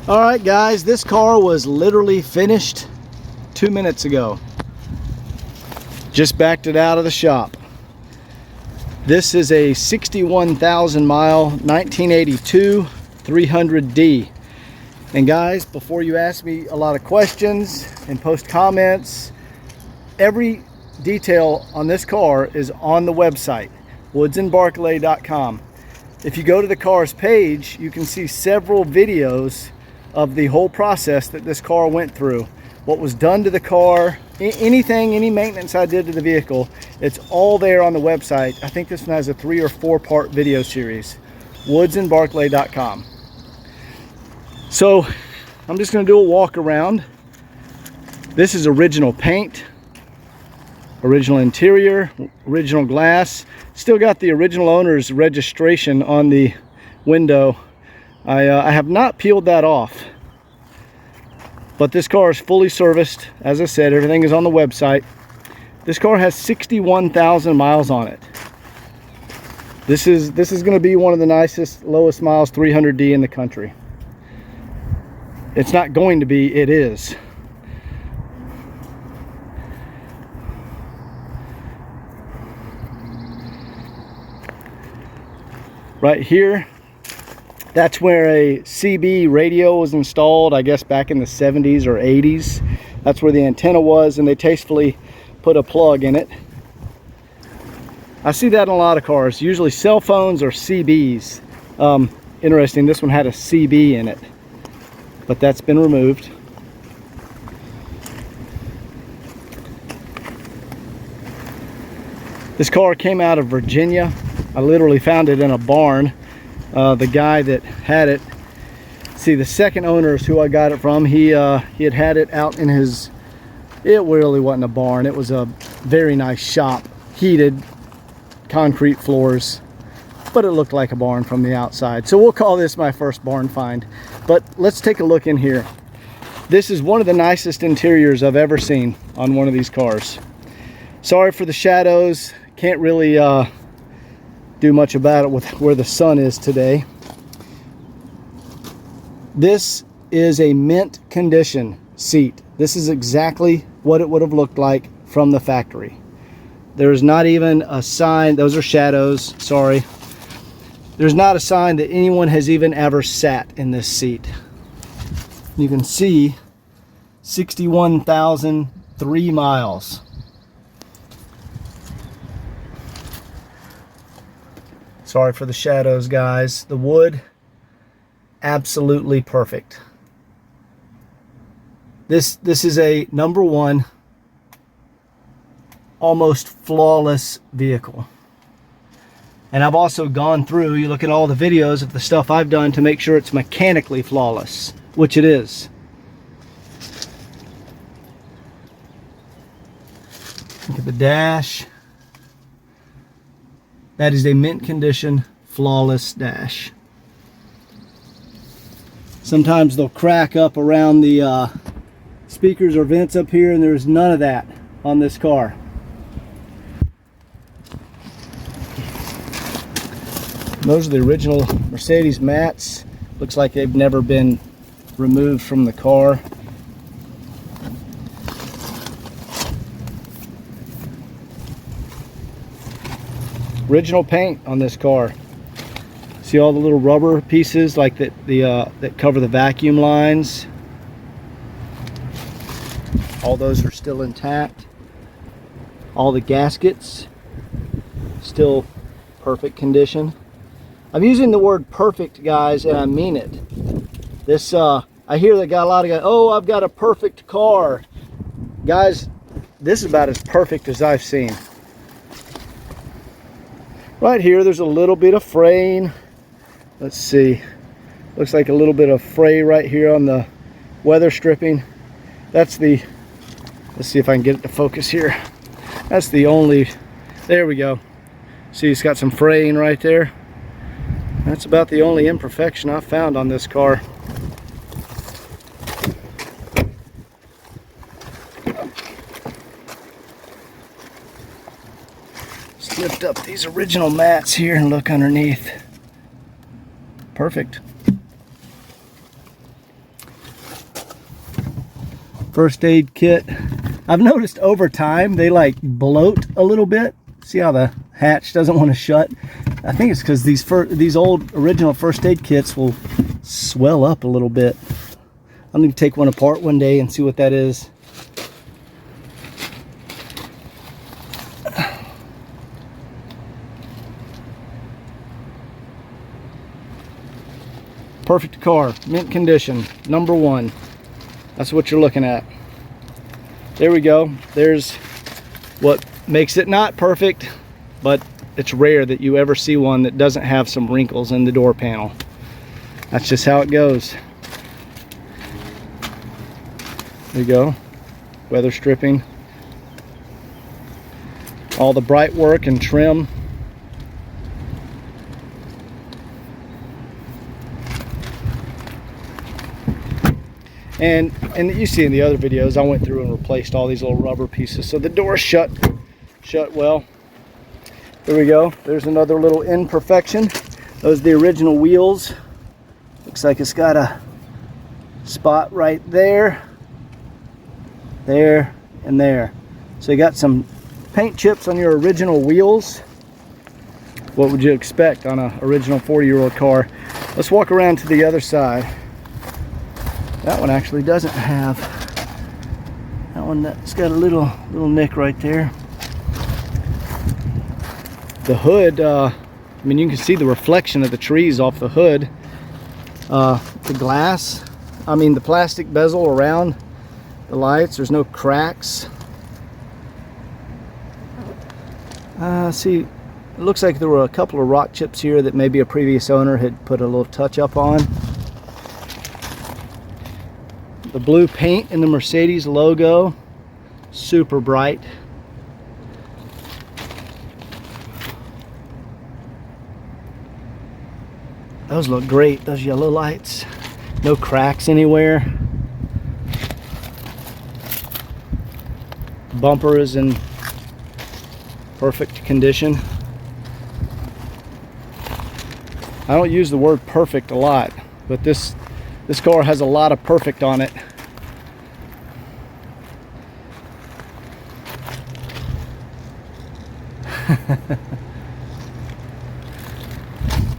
All right, guys, this car was literally finished 2 minutes ago. Just backed it out of the shop. This is a 61,000 mile 1982 300D. And guys, before you ask me a lot of questions and post comments, every detail on this car is on the website, woodsandbarclay.com. If you go to the car's page, you can see several videos of the whole process that this car went through, what was done to the car, anything, any maintenance I did to the vehicle. It's all there on the website. I think this one has a 3 or 4 part video series, woodsandbarclay.com. So I'm just going to do a walk around. This is original paint, original interior, original glass. Still got the original owner's registration on the window. I have not peeled that off, but this car is fully serviced. As I said, everything is on the website. This car has 61,000 miles on it. This is going to be one of the nicest, lowest miles 300D in the country. It's not going to be, it is. Right here, that's where a CB radio was installed, I guess back in the 70s or 80s. That's where the antenna was, and they tastefully put a plug in it. I see that in a lot of cars, usually cell phones or CBs. Interesting, this one had a CB in it, but that's been removed. This car came out of Virginia. I literally found it in a barn. The guy that had it, see, the second owner is who I got it from. He had it out in his, it really wasn't a barn, it was a very nice shop, heated, concrete floors, but it looked like a barn from the outside. So we'll call this my first barn find. But let's take a look in here. This is one of the nicest interiors I've ever seen on one of these cars. Sorry for the shadows, can't really do much about it with where the sun is today. This is a mint condition seat. This is exactly what it would have looked like from the factory. There's not even a sign, those are shadows, sorry. There's not a sign that anyone has even ever sat in this seat. You can see 61,003 miles. Sorry for the shadows, guys. The wood, absolutely perfect. This is a #1, almost flawless vehicle. And I've also gone through, you look at all the videos of the stuff I've done to make sure it's mechanically flawless, which it is. Look at the dash. That is a mint condition, flawless dash. Sometimes they'll crack up around the speakers or vents up here, and there's none of that on this car. Those are the original Mercedes mats. Looks like they've never been removed from the car. Original paint on this car. See all the little rubber pieces like that that cover the vacuum lines. All those are still intact. All the gaskets still perfect condition. I'm using the word perfect, guys, and I mean it. This I hear that got a lot of guys, oh, I've got a perfect car. Guys, this is about as perfect as I've seen. Right here, there's a little bit of fraying. Let's see. Looks like a little bit of fray right here on the weather stripping. That's the, let's see if I can get it to focus here. That's the only, there we go. See, it's got some fraying right there. That's about the only imperfection I found on this car. Let's lift up these original mats here and look underneath. Perfect. First aid kit. I've noticed over time they like bloat a little bit. See how the hatch doesn't want to shut? I think it's because these old original first aid kits will swell up a little bit. I'm going to take one apart one day and see what that is. Perfect car, mint condition, number one. That's what you're looking at. There we go. There's what makes it not perfect, but it's rare that you ever see one that doesn't have some wrinkles in the door panel. That's just how it goes. There you go. Weather stripping. All the bright work and trim. And you see in the other videos, I went through and replaced all these little rubber pieces so the door shut well. There we go. There's another little imperfection. Those are the original wheels. Looks like it's got a spot right there, there, and there. So you got some paint chips on your original wheels. What would you expect on an original 40-year-old car? Let's walk around to the other side. That one actually doesn't have. That one, that's got a little nick right there. The hood, I mean, you can see the reflection of the trees off the hood. The glass, I mean, the plastic bezel around the lights, there's no cracks. See, it looks like there were a couple of rock chips here that maybe a previous owner had put a little touch up on. The blue paint in the Mercedes logo, super bright. Those look great, those yellow lights. No cracks anywhere. Bumper is in perfect condition. I don't use the word perfect a lot, but this car has a lot of perfect on it.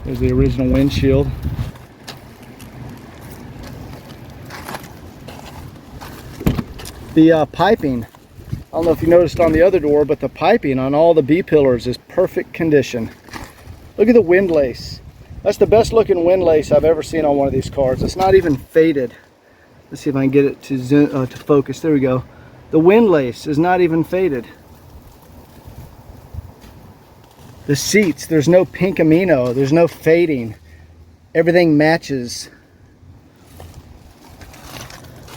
There's the original windshield. The piping, I don't know if you noticed on the other door, but the piping on all the B-pillars is perfect condition. Look at the windlace. That's the best looking windlace I've ever seen on one of these cars. It's not even faded. Let's see if I can get it to zoom, to focus. There we go. The windlace is not even faded. The seats, there's no pink amino, there's no fading. Everything matches.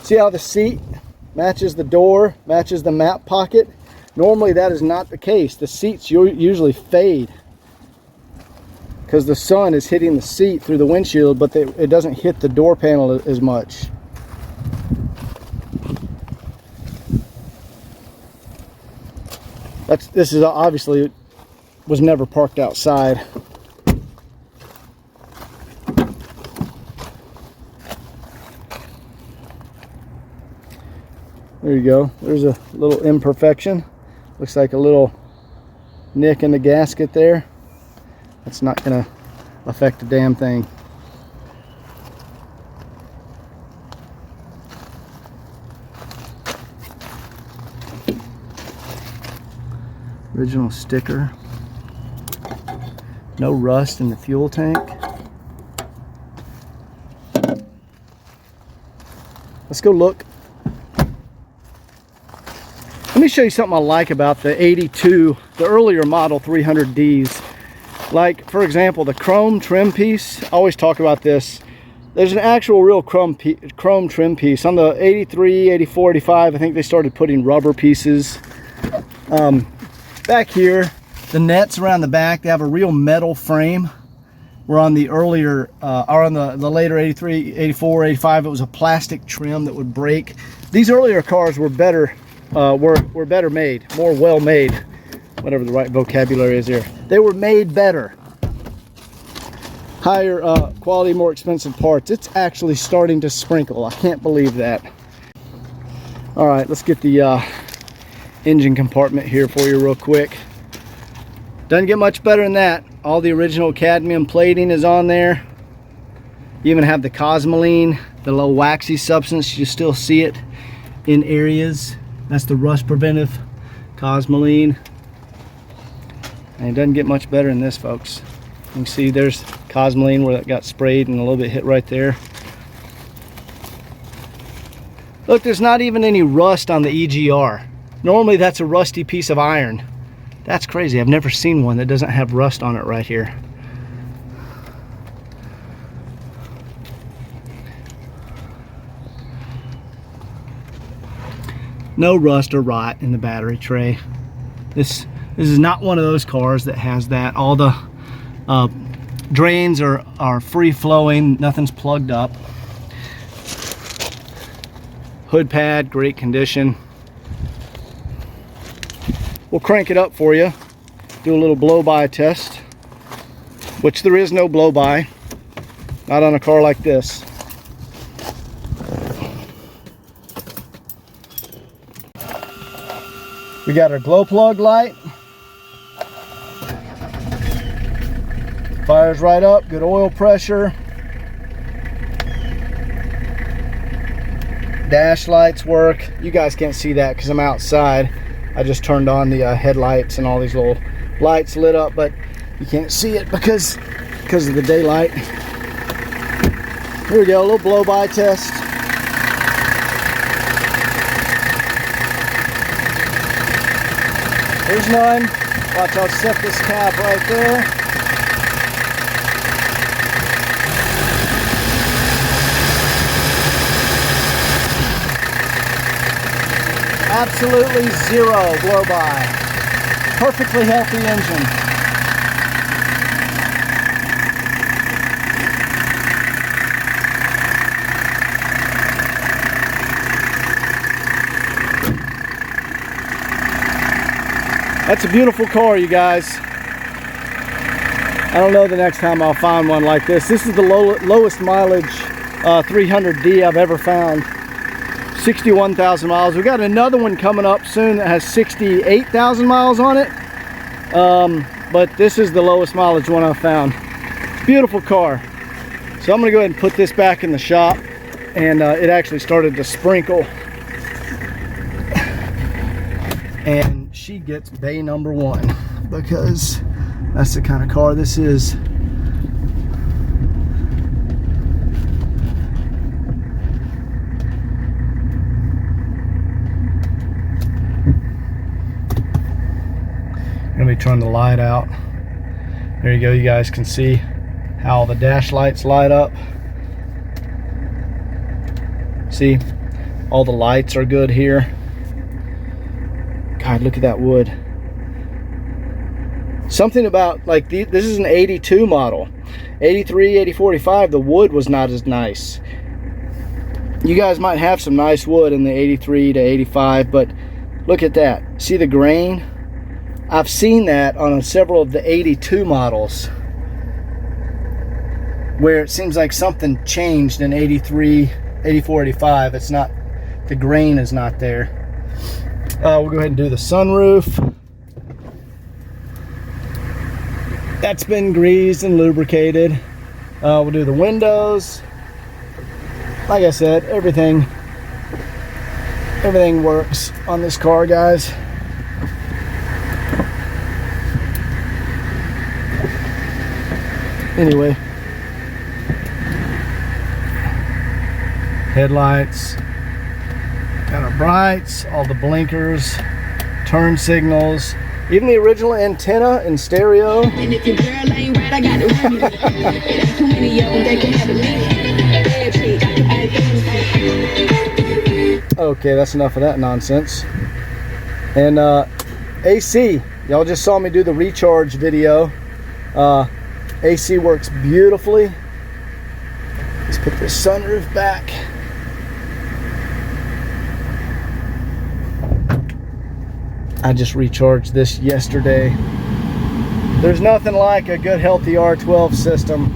See how the seat matches the door, matches the map pocket? Normally that is not the case. The seats usually fade because the sun is hitting the seat through the windshield, but it doesn't hit the door panel as much. This is obviously was never parked outside. There you go. There's a little imperfection. Looks like a little nick in the gasket there. That's not going to affect a damn thing. Original sticker. No rust in the fuel tank. Let's go look. Let me show you something I like about the 82, the earlier model 300Ds. Like, for example, the chrome trim piece. I always talk about this. There's an actual real chrome trim piece. On the 83, 84, 85, I think they started putting rubber pieces. Back here, the nets around the back, they have a real metal frame. Where on the earlier, or on the later 83, 84, 85, it was a plastic trim that would break. These earlier cars were better, were better made, more well made, whatever the right vocabulary is here. They were made better. Higher quality, more expensive parts. It's actually starting to sprinkle. I can't believe that. All right, let's get the engine compartment here for you real quick. Doesn't get much better than that. All the original cadmium plating is on there. You even have the cosmoline, the little waxy substance. You still see it in areas. That's the rust preventive cosmoline. And it doesn't get much better than this, folks. You can see there's cosmoline where it got sprayed and a little bit hit right there. Look, there's not even any rust on the EGR. Normally that's a rusty piece of iron. That's crazy. I've never seen one that doesn't have rust on it right here. No rust or rot in the battery tray. This is not one of those cars that has that. All the drains are free flowing, nothing's plugged up. Hood pad, great condition. We'll crank it up for you, do a little blow-by test, which there is no blow-by, not on a car like this. We got our glow plug light. Fires right up, good oil pressure. Dash lights work. You guys can't see that because I'm outside. I just turned on the headlights and all these little lights lit up, but you can't see it because of the daylight. Here we go, a little blow-by test. There's none. Watch, I'll set this cap right there. Absolutely zero blow-by. Perfectly healthy engine. That's a beautiful car, you guys. I don't know the next time I'll find one like this. This is the lowest mileage 300D I've ever found. 61,000 miles. We got another one coming up soon that has 68,000 miles on it. But this is the lowest mileage one I've found. Beautiful car. So I'm gonna go ahead and put this back in the shop, and it actually started to sprinkle. And she gets bay number one because that's the kind of car this is. Let me turn the light out. There you go. You guys can see how the dash lights light up. See, all the lights are good here. God, look at that wood. Something about, like, this is an 82 model. 83, 84, 85, the wood was not as nice. You guys might have some nice wood in the 83 to 85, but look at that. See the grain? I've seen that on several of the 82 models where it seems like something changed in 83, 84, 85. It's not, the grain is not there. We'll go ahead and do the sunroof. That's been greased and lubricated. We'll do the windows. Like I said, everything works on this car, guys. Anyway, headlights, got our brights, all the blinkers, turn signals, even the original antenna in stereo. And if your girl ain't right, I got to run it. Too many of them that can have a okay, that's enough of that nonsense. And AC, y'all just saw me do the recharge video. AC works beautifully. Let's put this sunroof back. I just recharged this yesterday. There's nothing like a good healthy R12 system.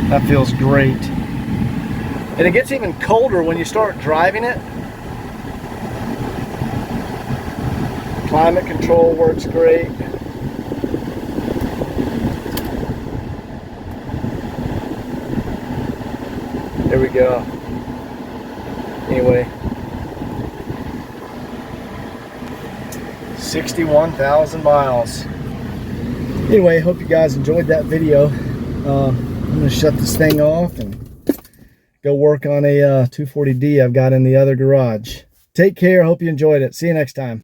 That feels great. And it gets even colder when you start driving it. Climate control works great. There we go. Anyway, 61,000 miles. Anyway, hope you guys enjoyed that video. I'm going to shut this thing off and go work on a 240D I've got in the other garage. Take care. Hope you enjoyed it. See you next time.